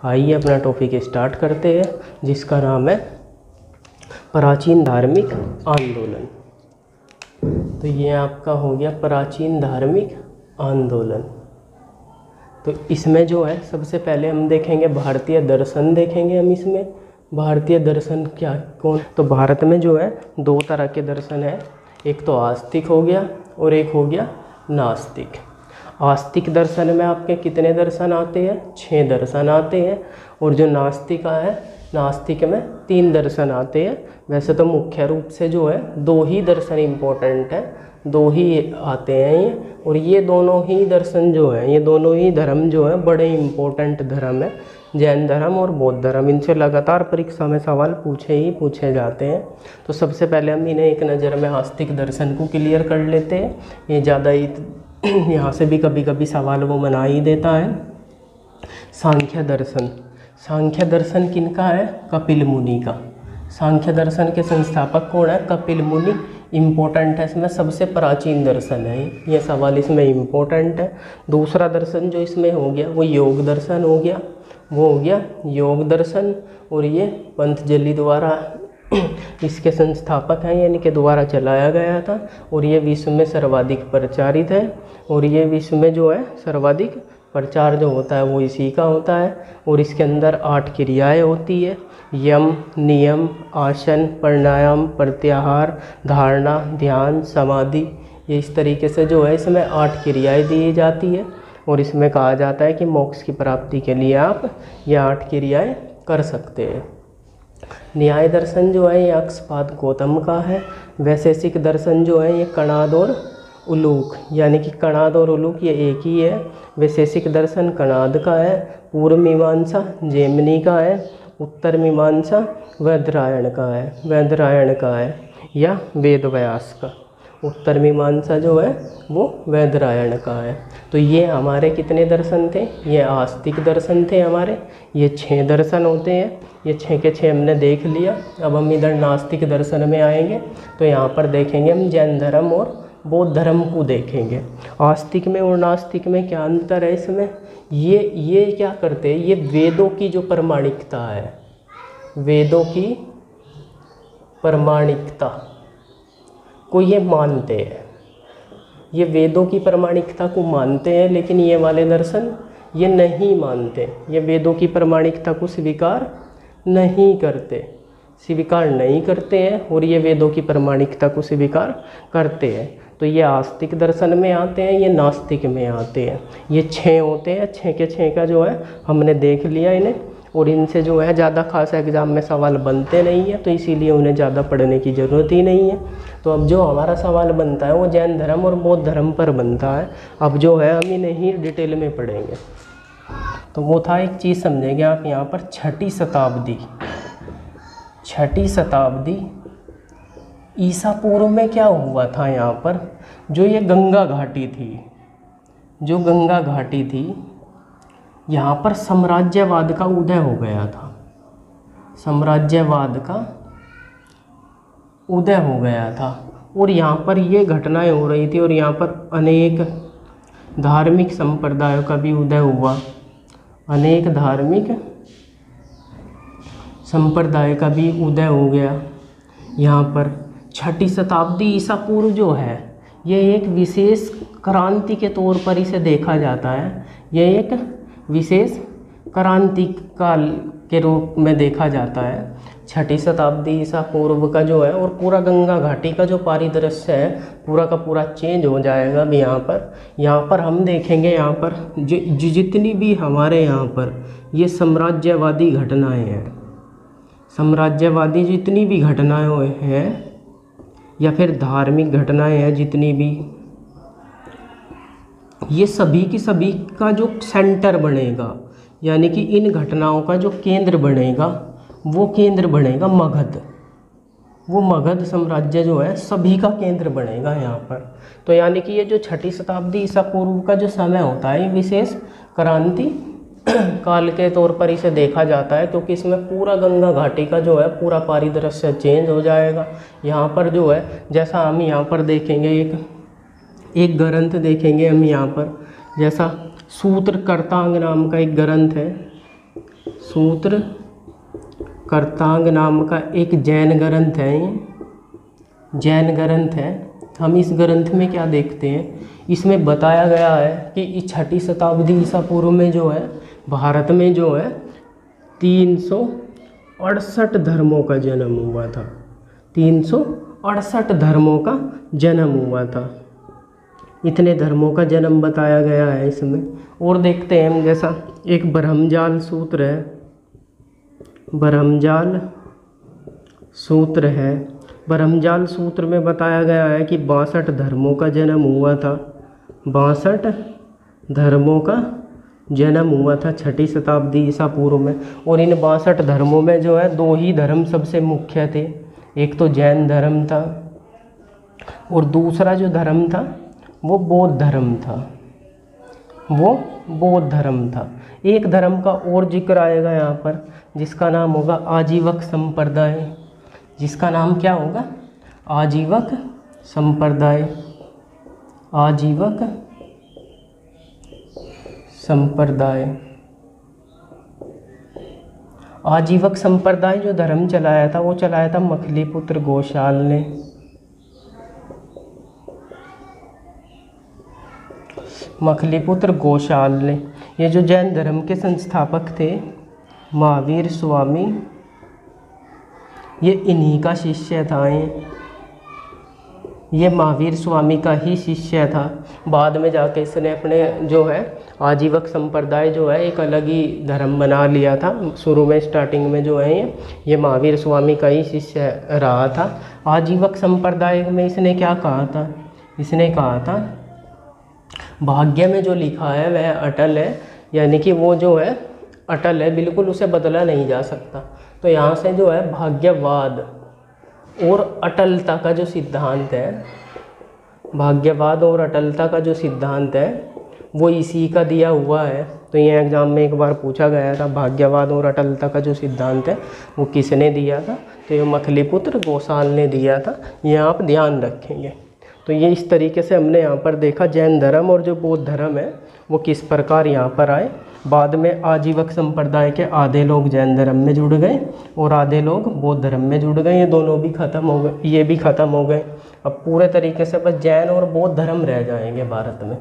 आइए अपना topic start करते हैं, जिसका नाम है प्राचीन धार्मिक आंदोलन। तो ये आपका हो गया प्राचीन धार्मिक आंदोलन। तो इसमें जो है सबसे पहले हम देखेंगे भारतीय दर्शन देखेंगे। हम इसमें भारतीय दर्शन क्या कौन, तो भारत में जो है दो तरह के दर्शन है, एक तो आस्तिक हो गया और एक हो गया नास्तिक। आस्तिक दर्शन में आपके कितने दर्शन आते हैं? 6 दर्शन आते हैं। और जो नास्तिक है, नास्तिक में 3 दर्शन आते हैं। वैसे तो मुख्य रूप से जो है 2 ही दर्शन इम्पोर्टेंट है, 2 ही आते हैं ये। और ये दोनों ही दर्शन जो है, ये दोनों ही धर्म जो है बड़े इम्पोर्टेंट धर्म है, जैन धर्म और बौद्ध धर्म। इनसे लगातार परीक्षा में सवाल पूछे जाते हैं। तो सबसे पहले हम इन्हें एक नज़र में आस्तिक दर्शन को क्लियर कर लेते हैं। ये ज़्यादा यहाँ से भी कभी कभी सवाल वो बना ही देता है। सांख्य दर्शन, सांख्य दर्शन किनका है? कपिल मुनि का। सांख्य दर्शन के संस्थापक कौन है? कपिल मुनि। इम्पोर्टेंट है, इसमें सबसे प्राचीन दर्शन है ये सवाल इसमें इम्पोर्टेंट है। दूसरा दर्शन जो इसमें हो गया वो योग दर्शन हो गया, वो हो गया योग दर्शन। और ये पतंजलि द्वारा इसके संस्थापक हैं, यानी के द्वारा चलाया गया था। और ये विश्व में सर्वाधिक प्रचारित है। और ये विश्व में जो है सर्वाधिक प्रचार जो होता है वो इसी का होता है। और इसके अंदर 8 क्रियाएं होती है, यम, नियम, आसन, प्राणायाम, प्रत्याहार, धारणा, ध्यान, समाधि। ये इस तरीके से जो है इसमें 8 क्रियाएं दी जाती है। और इसमें कहा जाता है कि मोक्ष की प्राप्ति के लिए आप ये 8 क्रियाएं कर सकते हैं। न्याय दर्शन जो है ये अक्षपाद गौतम का है। वैशेषिक दर्शन जो है ये कणाद और उलूक, यानी कि कणाद और उलूक ये एक ही है। वैशेषिक दर्शन कणाद का है। पूर्व मीमांसा जैमिनी का है। उत्तर मीमांसा वैदरायण का है, वैदरायण का है या वेद व्यास का। उत्तर मीमांसा जो है वो वैदरायण का है। तो ये हमारे कितने दर्शन थे? ये आस्तिक दर्शन थे हमारे। ये 6 दर्शन होते हैं, ये 6 के 6 हमने देख लिया। अब हम इधर नास्तिक दर्शन में आएंगे तो यहाँ पर देखेंगे हम जैन धर्म और बौद्ध धर्म को देखेंगे। आस्तिक में और नास्तिक में क्या अंतर है? इसमें ये क्या करते हैं? ये वेदों की जो प्रमाणिकता है, वेदों की प्रमाणिकता को ये मानते हैं। ये वेदों की प्रमाणिकता को मानते हैं, लेकिन ये वाले दर्शन ये नहीं मानते। ये वेदों की प्रमाणिकता को स्वीकार नहीं करते, स्वीकार नहीं करते हैं। और ये वेदों की प्रमाणिकता को स्वीकार करते हैं। तो ये आस्तिक दर्शन में आते हैं, ये नास्तिक में आते हैं। ये 6 होते हैं, 6 के 6 का जो है हमने देख लिया इन्हें। और इनसे जो है ज़्यादा खास एग्ज़ाम में सवाल बनते नहीं है, तो इसीलिए उन्हें ज़्यादा पढ़ने की ज़रूरत ही नहीं है। तो अब जो हमारा सवाल बनता है वो जैन धर्म और बौद्ध धर्म पर बनता है। अब जो है हम इन्हें ही डिटेल में पढ़ेंगे। तो वो था, एक चीज़ समझेंगे आप यहाँ पर, 6ठी शताब्दी, 6ठी शताब्दी ईसा पूर्व में क्या हुआ था यहाँ पर? जो ये गंगा घाटी थी, जो गंगा घाटी थी, यहाँ पर साम्राज्यवाद का उदय हो गया था। साम्राज्यवाद का उदय हो गया था। और यहाँ पर ये घटनाएं हो रही थी। और यहाँ पर अनेक धार्मिक संप्रदायों का भी उदय हुआ, अनेक धार्मिक संप्रदाय का भी उदय हो गया। यहाँ पर 6ठी शताब्दी ईसा पूर्व जो है ये एक विशेष क्रांति के तौर पर इसे देखा जाता है। ये एक विशेष क्रांति काल के रूप में देखा जाता है। 6ठी शताब्दी ईसा पूर्व का जो है, और पूरा गंगा घाटी का जो परिदृश्य है पूरा का पूरा चेंज हो जाएगा। अभी यहाँ पर हम देखेंगे, यहाँ पर जितनी भी हमारे यहाँ पर ये साम्राज्यवादी घटनाएं हैं, साम्राज्यवादी जितनी भी घटनाएं हैं या फिर धार्मिक घटनाएं हैं जितनी भी, ये सभी की सभी का जो सेंटर बनेगा, यानी कि इन घटनाओं का जो केंद्र बनेगा वो केंद्र बनेगा मगध। वो मगध साम्राज्य जो है सभी का केंद्र बनेगा यहाँ पर। तो यानी कि ये जो 6ठी शताब्दी ईसा पूर्व का जो समय होता है, विशेष क्रांति काल के तौर पर इसे देखा जाता है, क्योंकि इसमें पूरा गंगा घाटी का जो है पूरा परिदृश्य चेंज हो जाएगा। यहाँ पर जो है, जैसा हम यहाँ पर देखेंगे, एक ग्रंथ देखेंगे हम यहाँ पर, जैसा सूत्रकर्तांग नाम का एक ग्रंथ है, सूत्र कर्तांग नाम का एक जैन ग्रंथ है। ये जैन ग्रंथ है। हम इस ग्रंथ में क्या देखते हैं, इसमें बताया गया है कि 6ठी शताब्दी ईसा पूर्व में जो है भारत में जो है 368 धर्मों का जन्म हुआ था। 368 धर्मों का जन्म हुआ था। इतने धर्मों का जन्म बताया गया है इसमें। और देखते हैं हम, जैसा एक ब्रह्मजाल सूत्र है, ब्रह्मजाल सूत्र है। ब्रह्मजाल सूत्र में बताया गया है कि 62 धर्मों का जन्म हुआ था। 62 धर्मों का जन्म हुआ था 6ठी शताब्दी ईसा पूर्व में। और इन 62 धर्मों में जो है 2 ही धर्म सबसे मुख्य थे। एक तो जैन धर्म था और दूसरा जो धर्म था वो बौद्ध धर्म था। वो बौद्ध धर्म था। एक धर्म का और जिक्र आएगा यहाँ पर, जिसका नाम होगा आजीवक संप्रदाय। जिसका नाम क्या होगा? आजीवक संप्रदाय। आजीवक संप्रदाय। आजीवक संप्रदाय जो धर्म चलाया था वो चलाया था मखलीपुत्र गोशाल ने। मखलीपुत्र गोशाल ने। ये जो जैन धर्म के संस्थापक थे महावीर स्वामी, ये इन्हीं का शिष्य था। ये महावीर स्वामी का ही शिष्य था। बाद में जाके इसने अपने जो है आजीवक संप्रदाय जो है एक अलग ही धर्म बना लिया था। शुरू में स्टार्टिंग में जो है ये महावीर स्वामी का ही शिष्य रहा था। आजीवक संप्रदाय में इसने क्या कहा था? इसने कहा था भाग्य में जो लिखा है वह अटल है, यानी कि वो जो है अटल है, बिल्कुल उसे बदला नहीं जा सकता। तो यहाँ से जो है भाग्यवाद और अटलता का जो सिद्धांत है, भाग्यवाद और अटलता का जो सिद्धांत है वो इसी का दिया हुआ है। तो ये एग्ज़ाम में एक बार पूछा गया था, भाग्यवाद और अटलता का जो सिद्धांत है वो किसने दिया था? तो ये मखलीपुत्र गोशाल ने दिया था। ये आप ध्यान रखेंगे। तो ये इस तरीके से हमने यहाँ पर देखा जैन धर्म और जो बौद्ध धर्म है वो किस प्रकार यहाँ पर आए। बाद में आजीवक संप्रदाय के आधे लोग जैन धर्म में जुड़ गए और आधे लोग बौद्ध धर्म में जुड़ गए। ये दोनों भी ख़त्म हो गए, ये भी ख़त्म हो गए। अब पूरे तरीके से बस जैन और बौद्ध धर्म रह जाएंगे भारत में।